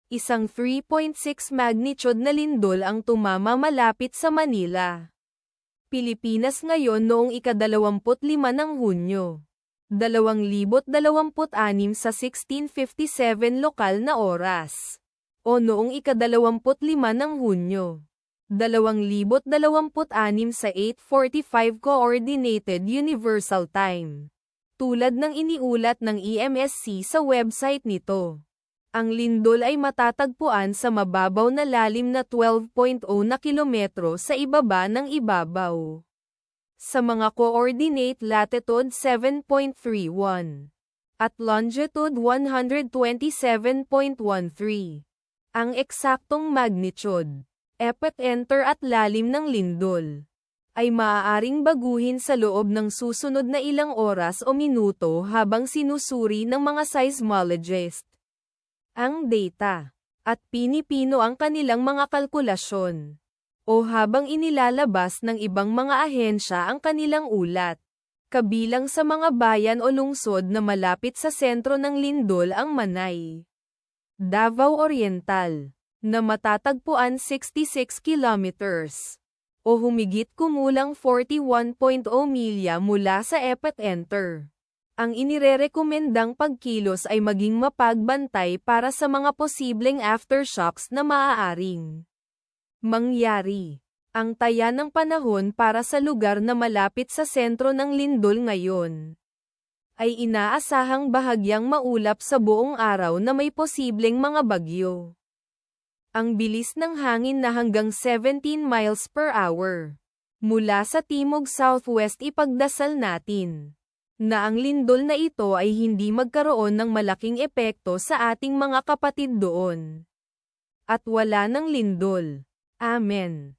Isang 3.6 magnitude na lindol ang tumama malapit sa Manila, Pilipinas ngayon noong ika-25 ng Hunyo, 2026 sa 16:57 lokal na oras, o noong ika-25 ng Hunyo, 2026 sa 8:45 Coordinated Universal Time. Tulad ng iniulat ng EMSC sa website nito, ang lindol ay matatagpuan sa mababaw na lalim na 12.0 na kilometro sa ibaba ng ibabaw. Sa mga coordinate latitude 7.31 at longitude 127.13. Ang eksaktong magnitude, epicenter at lalim ng lindol ay maaaring baguhin sa loob ng susunod na ilang oras o minuto habang sinusuri ng mga seismologist ang data, at pinipino ang kanilang mga kalkulasyon, o habang inilalabas ng ibang mga ahensya ang kanilang ulat. Kabilang sa mga bayan o lungsod na malapit sa sentro ng lindol ang Manay, Davao Oriental, na matatagpuan 66 kilometers, o humigit kumulang 41.0 milya mula sa epicenter. Ang inirerekomendang pagkilos ay maging mapagbantay para sa mga posibleng aftershocks na maaaring mangyari. Ang taya ng panahon para sa lugar na malapit sa sentro ng lindol ngayon ay inaasahang bahagyang maulap sa buong araw na may posibleng mga bagyo. Ang bilis ng hangin na hanggang 17 miles per hour mula sa timog-southwest. Ipagdasal natin na ang lindol na ito ay hindi magkaroon ng malaking epekto sa ating mga kapatid doon. At wala ng lindol. Amen.